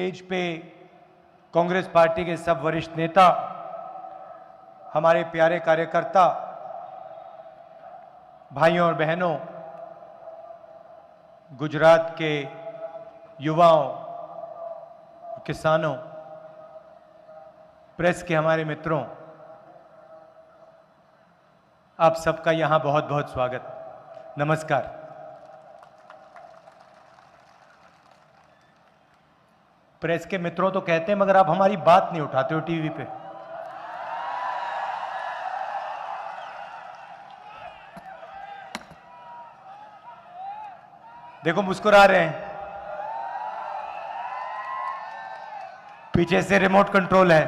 Stage पे Congress party के सब वरिष्ठ नेता, हमारे प्यारे कार्यकर्ता, भाइयों और बहनों, गुजरात के युवाओं, किसानों, प्रेस के हमारे मित्रों, आप सबका यहां बहुत बहुत स्वागत। नमस्कार। प्रेस के मित्रों तो कहते हैं, मगर आप हमारी बात नहीं उठाते हो टीवी पे। देखो मुस्कुरा रहे हैं, पीछे से रिमोट कंट्रोल है।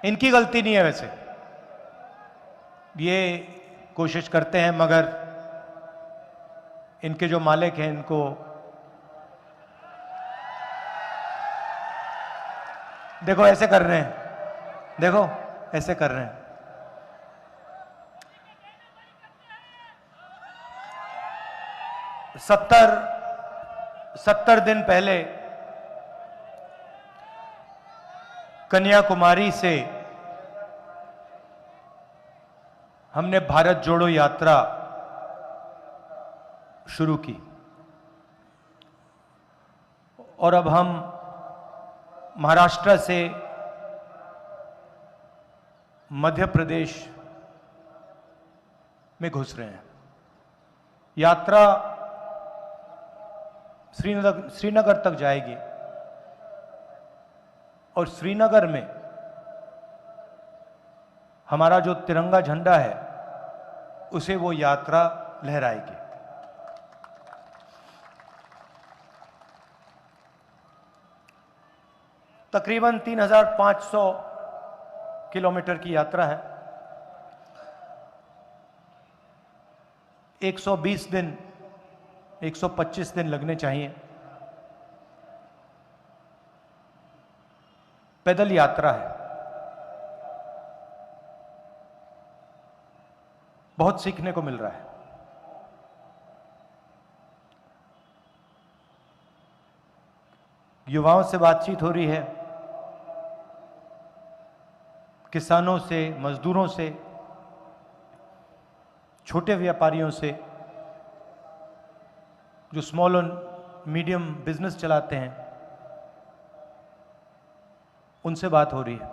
इनकी गलती नहीं है, वैसे ये कोशिश करते हैं, मगर इनके जो मालिक हैं इनको देखो ऐसे कर रहे हैं, देखो ऐसे कर रहे हैं। सत्तर दिन पहले कन्याकुमारी से हमने भारत जोड़ो यात्रा शुरू की और अब हम महाराष्ट्र से मध्य प्रदेश में घुस रहे हैं। यात्रा श्रीनगर तक जाएगी और श्रीनगर में हमारा जो तिरंगा झंडा है उसे वो यात्रा लहराएगी। तकरीबन 3500 किलोमीटर की यात्रा है। 120 दिन 125 दिन लगने चाहिए। पैदल यात्रा है। बहुत सीखने को मिल रहा है। युवाओं से बातचीत हो रही है, किसानों से, मजदूरों से, छोटे व्यापारियों से, जो स्मॉल और मीडियम बिजनेस चलाते हैं, उनसे बात हो रही है।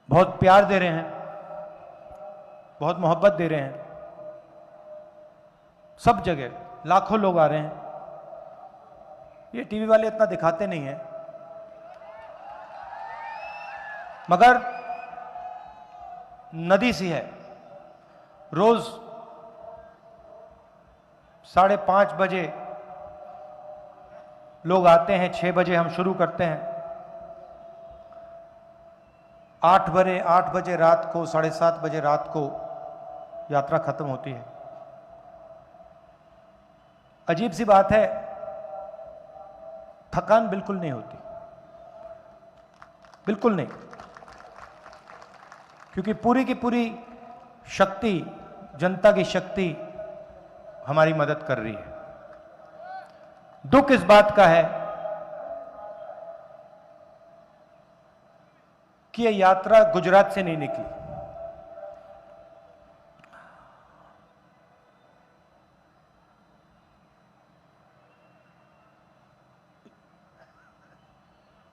बहुत प्यार दे रहे हैं, बहुत मोहब्बत दे रहे हैं। सब जगह लाखों लोग आ रहे हैं। ये टीवी वाले इतना दिखाते नहीं हैं, मगर नदी सी है। रोज 5:30 बजे लोग आते हैं, 6 बजे हम शुरू करते हैं, 8 बजे रात को, 7:30 बजे रात को यात्रा खत्म होती है। अजीब सी बात है, थकान बिल्कुल नहीं होती, बिल्कुल नहीं, क्योंकि पूरी की पूरी शक्ति, जनता की शक्ति हमारी मदद कर रही है। दुख इस बात का है कि यह यात्रा गुजरात से नहीं निकली।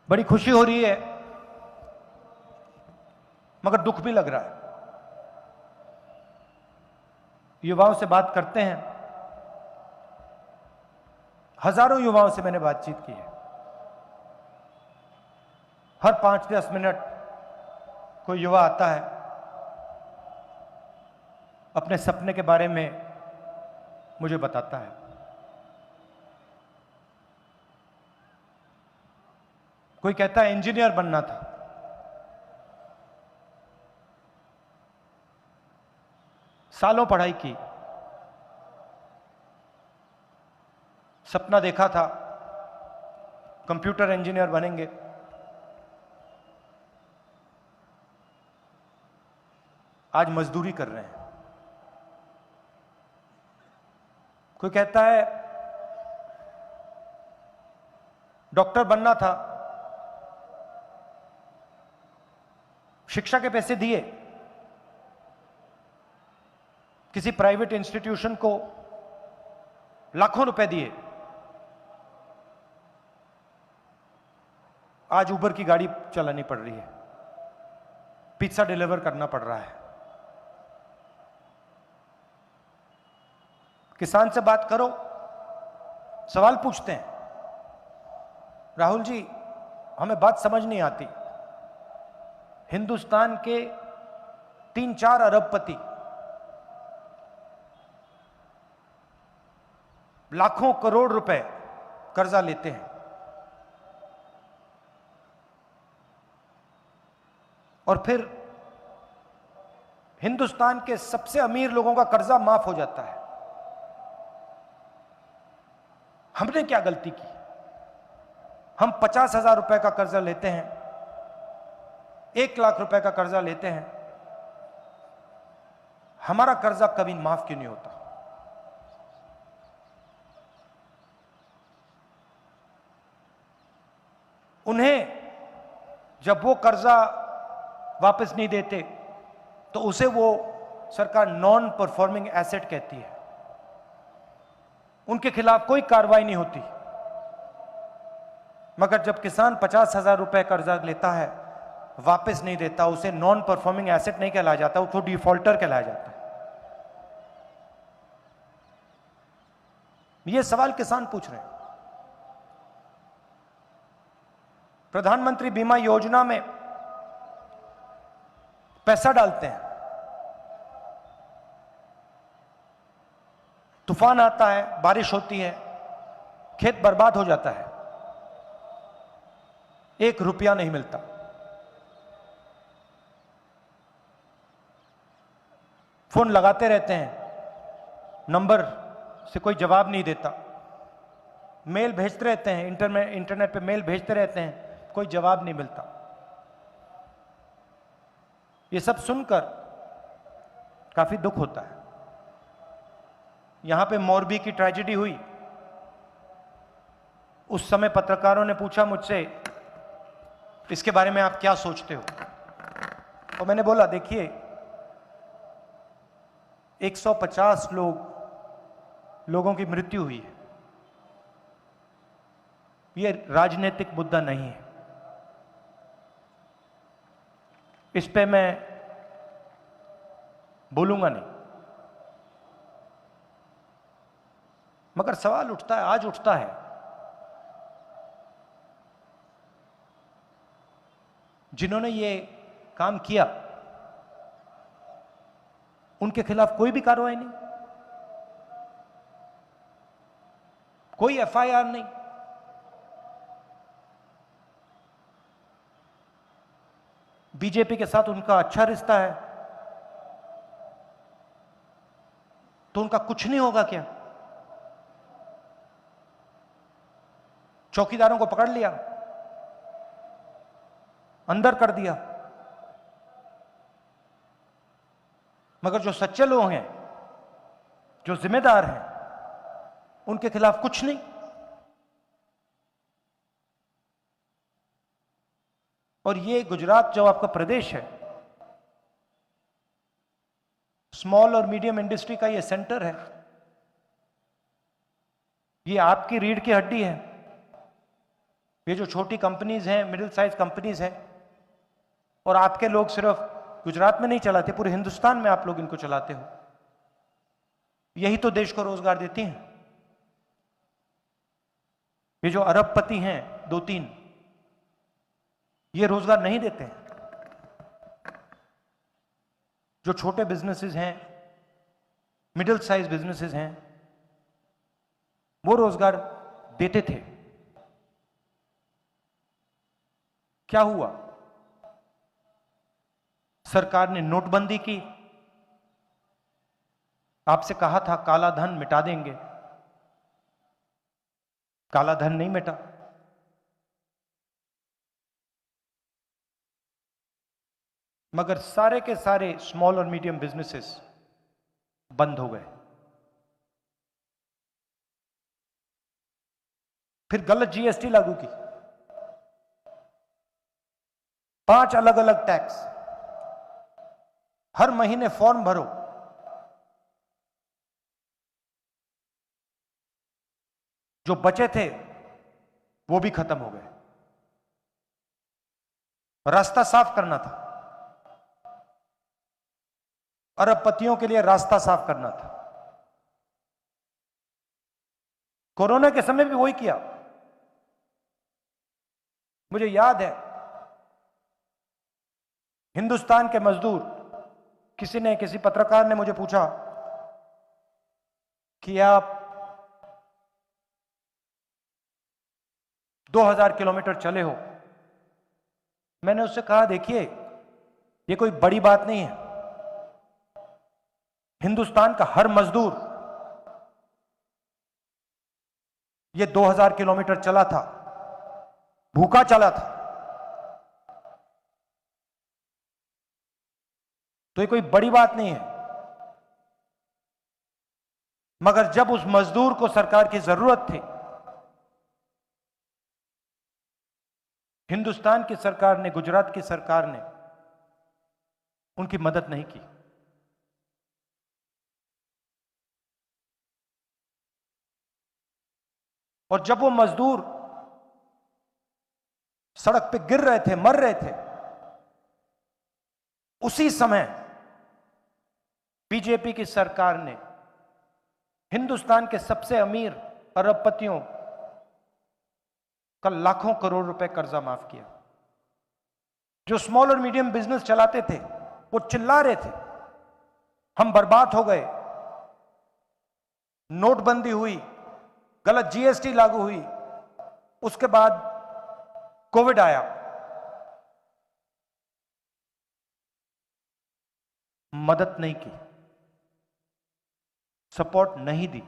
बड़ी खुशी हो रही है, मगर दुख भी लग रहा है। युवाओं से बात करते हैं, हजारों युवाओं से मैंने बातचीत की है। हर 5-10 मिनट कोई युवा आता है, अपने सपने के बारे में मुझे बताता है। कोई कहता है इंजीनियर बनना था, सालों पढ़ाई की, सपना देखा था कंप्यूटर इंजीनियर बनेंगे, आज मजदूरी कर रहे हैं। कोई कहता है डॉक्टर बनना था, शिक्षा के पैसे दिए, किसी प्राइवेट इंस्टीट्यूशन को लाखों रुपए दिए, आज उबर की गाड़ी चलानी पड़ रही है, पिज्जा डिलीवर करना पड़ रहा है। किसान से बात करो, सवाल पूछते हैं, राहुल जी हमें बात समझ नहीं आती, हिंदुस्तान के 3-4 अरबपति लाखों करोड़ रुपए कर्जा लेते हैं और फिर हिंदुस्तान के सबसे अमीर लोगों का कर्जा माफ हो जाता है। हमने क्या गलती की? हम 50,000 रुपए का कर्जा लेते हैं, 1 लाख रुपए का कर्जा लेते हैं, हमारा कर्जा कभी माफ क्यों नहीं होता? उन्हें जब वो कर्जा वापस नहीं देते तो उसे वो सरकार नॉन परफॉर्मिंग एसेट कहती है, उनके खिलाफ कोई कार्रवाई नहीं होती। मगर जब किसान 50,000 रुपए कर्जा लेता है, वापस नहीं देता, उसे नॉन परफॉर्मिंग एसेट नहीं कहलाया जाता, उसको डिफॉल्टर कहलाया जाता है। यह सवाल किसान पूछ रहे हैं। प्रधानमंत्री बीमा योजना में पैसा डालते हैं, तूफान आता है, बारिश होती है, खेत बर्बाद हो जाता है, 1 रुपया नहीं मिलता। फोन लगाते रहते हैं, नंबर से कोई जवाब नहीं देता, मेल भेजते रहते हैं, इंटरनेट पे मेल भेजते रहते हैं, कोई जवाब नहीं मिलता। ये सब सुनकर काफी दुख होता है। यहां पे मोरबी की ट्रेजेडी हुई, उस समय पत्रकारों ने पूछा मुझसे इसके बारे में आप क्या सोचते हो, और मैंने बोला देखिए 150 लोगों की मृत्यु हुई है, यह राजनीतिक मुद्दा नहीं है, इस पे मैं बोलूंगा नहीं। मगर सवाल उठता है, आज उठता है, जिन्होंने ये काम किया उनके खिलाफ कोई भी कार्रवाई नहीं, कोई एफआईआर नहीं। बीजेपी के साथ उनका अच्छा रिश्ता है तो उनका कुछ नहीं होगा क्या? चौकीदारों को पकड़ लिया, अंदर कर दिया, मगर जो सच्चे लोग हैं, जो जिम्मेदार हैं, उनके खिलाफ कुछ नहीं। और ये गुजरात जो आपका प्रदेश है, स्मॉल और मीडियम इंडस्ट्री का ये सेंटर है, ये आपकी रीढ़ की हड्डी है। ये जो छोटी कंपनीज हैं, मिडिल साइज कंपनीज हैं, और आपके लोग सिर्फ गुजरात में नहीं चलाते, पूरे हिंदुस्तान में आप लोग इनको चलाते हो। यही तो देश को रोजगार देती हैं। ये जो अरबपति हैं 2-3, ये रोजगार नहीं देते हैं। जो छोटे बिजनेसेस हैं, मिडिल साइज बिजनेसेस हैं, वो रोजगार देते थे। क्या हुआ? सरकार ने नोटबंदी की, आपसे कहा था काला धन मिटा देंगे, काला धन नहीं मिटा। मगर सारे के सारे स्मॉल और मीडियम बिजनेसेस बंद हो गए। फिर गलत जीएसटी लागू की, 5 अलग अलग टैक्स, हर महीने फॉर्म भरो, जो बचे थे वो भी खत्म हो गए। रास्ता साफ करना था, अरबपतियों के लिए रास्ता साफ करना था। कोरोना के समय भी वही किया। मुझे याद है, हिंदुस्तान के मजदूर, किसी पत्रकार ने मुझे पूछा कि आप 2000 किलोमीटर चले हो। मैंने उससे कहा, देखिए ये कोई बड़ी बात नहीं है। हिंदुस्तान का हर मजदूर ये 2000 किलोमीटर चला था, भूखा चला था, तो ये कोई बड़ी बात नहीं है। मगर जब उस मजदूर को सरकार की जरूरत थी, हिंदुस्तान की सरकार ने, गुजरात की सरकार ने उनकी मदद नहीं की। और जब वो मजदूर सड़क पे गिर रहे थे, मर रहे थे, उसी समय बीजेपी की सरकार ने हिंदुस्तान के सबसे अमीर अरबपतियों का लाखों करोड़ रुपए कर्जा माफ किया। जो स्मॉल और मीडियम बिजनेस चलाते थे वो चिल्ला रहे थे, हम बर्बाद हो गए, नोटबंदी हुई, गलत जीएसटी लागू हुई, उसके बाद कोविड आया, मदद नहीं की, सपोर्ट नहीं दी।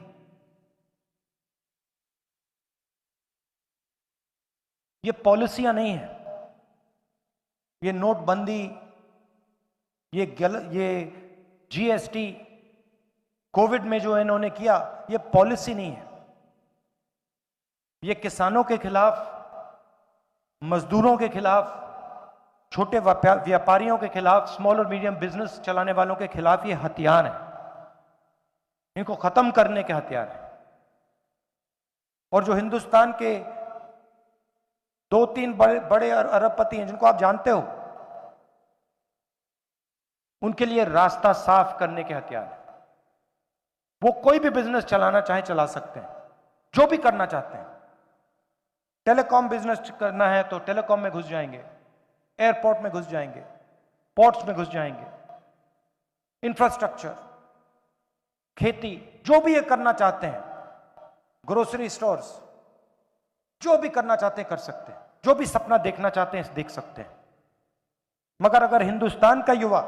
ये पॉलिसियां नहीं है, ये नोटबंदी, ये जीएसटी, कोविड में जो इन्होंने किया, ये पॉलिसी नहीं है। ये किसानों के खिलाफ, मजदूरों के खिलाफ, छोटे व्यापारियों के खिलाफ, स्मॉल और मीडियम बिजनेस चलाने वालों के खिलाफ ये हथियार है, इनको खत्म करने के हथियार है। और जो हिंदुस्तान के 2-3 बड़े अरबपति हैं जिनको आप जानते हो, उनके लिए रास्ता साफ करने के हथियार है। वो कोई भी बिजनेस चलाना चाहे चला सकते हैं, जो भी करना चाहते हैं। टेलीकॉम बिजनेस करना है तो टेलीकॉम में घुस जाएंगे, एयरपोर्ट में घुस जाएंगे, पोर्ट्स में घुस जाएंगे, इंफ्रास्ट्रक्चर, खेती, जो भी ये करना चाहते हैं, ग्रोसरी स्टोर्स, जो भी करना चाहते हैं कर सकते हैं, जो भी सपना देखना चाहते हैं देख सकते हैं। मगर अगर हिंदुस्तान का युवा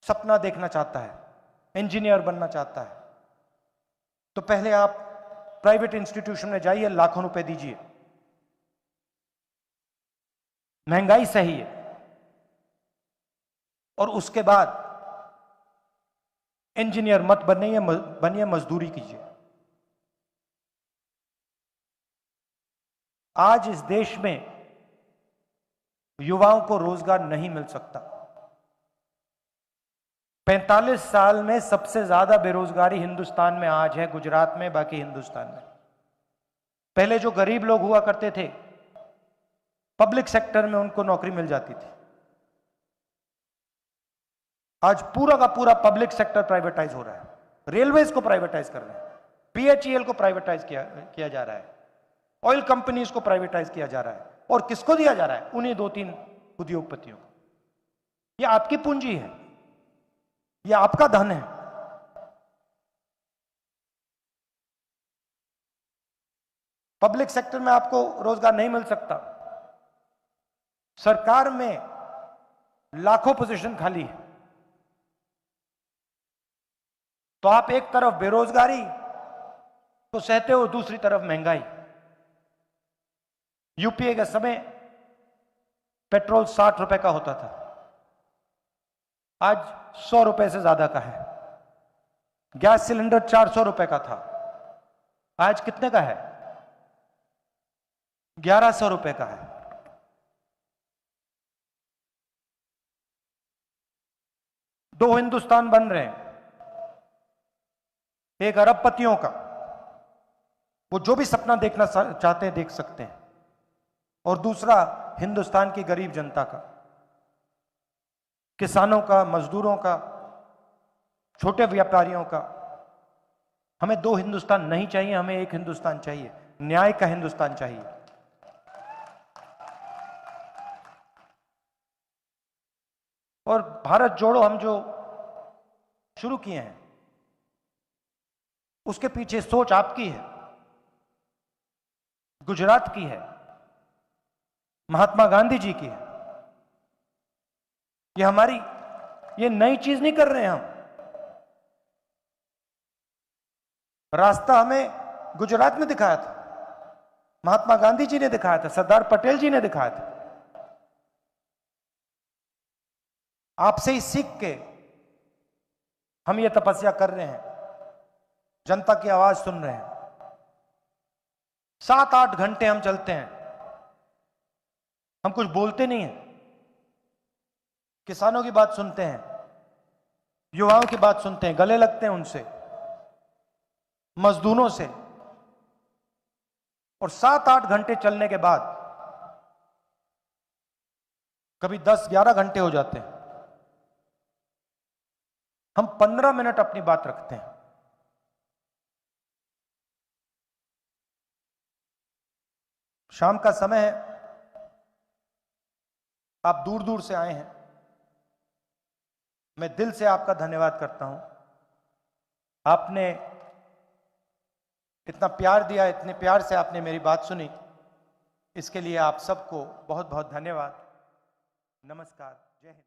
सपना देखना चाहता है, इंजीनियर बनना चाहता है, तो पहले आप प्राइवेट इंस्टीट्यूशन में जाइए, लाखों रुपए दीजिए, महंगाई सही है, और उसके बाद इंजीनियर मत बनिए, मजदूरी कीजिए। आज इस देश में युवाओं को रोजगार नहीं मिल सकता। 45 साल में सबसे ज्यादा बेरोजगारी हिंदुस्तान में आज है, गुजरात में, बाकी हिंदुस्तान में। पहले जो गरीब लोग हुआ करते थे, पब्लिक सेक्टर में उनको नौकरी मिल जाती थी। आज पूरा का पूरा पब्लिक सेक्टर प्राइवेटाइज हो रहा है, रेलवेज को प्राइवेटाइज कर रहे हैं, बीएचईएल को प्राइवेटाइज किया जा रहा है, ऑयल कंपनीज को प्राइवेटाइज किया जा रहा है। और किसको दिया जा रहा है? उन्हीं 2-3 उद्योगपतियों को। यह आपकी पूंजी है, यह आपका धन है। पब्लिक सेक्टर में आपको रोजगार नहीं मिल सकता। सरकार में लाखों पोजीशन खाली है, तो आप एक तरफ बेरोजगारी तो सहते हो, दूसरी तरफ महंगाई। यूपीए के समय पेट्रोल 60 रुपए का होता था, आज 100 रुपए से ज्यादा का है। गैस सिलेंडर 400 रुपए का था, आज कितने का है? 1100 रुपए का है। दो हिंदुस्तान बन रहे हैं, एक अरबपतियों का, वो जो भी सपना देखना चाहते हैं देख सकते हैं, और दूसरा हिंदुस्तान की गरीब जनता का, किसानों का, मजदूरों का, छोटे व्यापारियों का। हमें दो हिंदुस्तान नहीं चाहिए, हमें एक हिंदुस्तान चाहिए, न्याय का हिंदुस्तान चाहिए। और भारत जोड़ो हम जो शुरू किए हैं, उसके पीछे सोच आपकी है, गुजरात की है, महात्मा गांधी जी की है। ये हमारी, ये नई चीज नहीं कर रहे हैं हम। रास्ता हमें गुजरात में दिखाया था, महात्मा गांधी जी ने दिखाया था, सरदार पटेल जी ने दिखाया था। आपसे ही सीख के हम ये तपस्या कर रहे हैं, जनता की आवाज सुन रहे हैं। 7-8 घंटे हम चलते हैं, हम कुछ बोलते नहीं हैं, किसानों की बात सुनते हैं, युवाओं की बात सुनते हैं, गले लगते हैं उनसे, मजदूरों से। और 7-8 घंटे चलने के बाद कभी 10-11 घंटे हो जाते हैं, हम 15 मिनट अपनी बात रखते हैं। शाम का समय है, आप दूर दूर से आए हैं, मैं दिल से आपका धन्यवाद करता हूं। आपने इतना प्यार दिया, इतने प्यार से आपने मेरी बात सुनी, इसके लिए आप सबको बहुत बहुत धन्यवाद। नमस्कार, जय हिंद।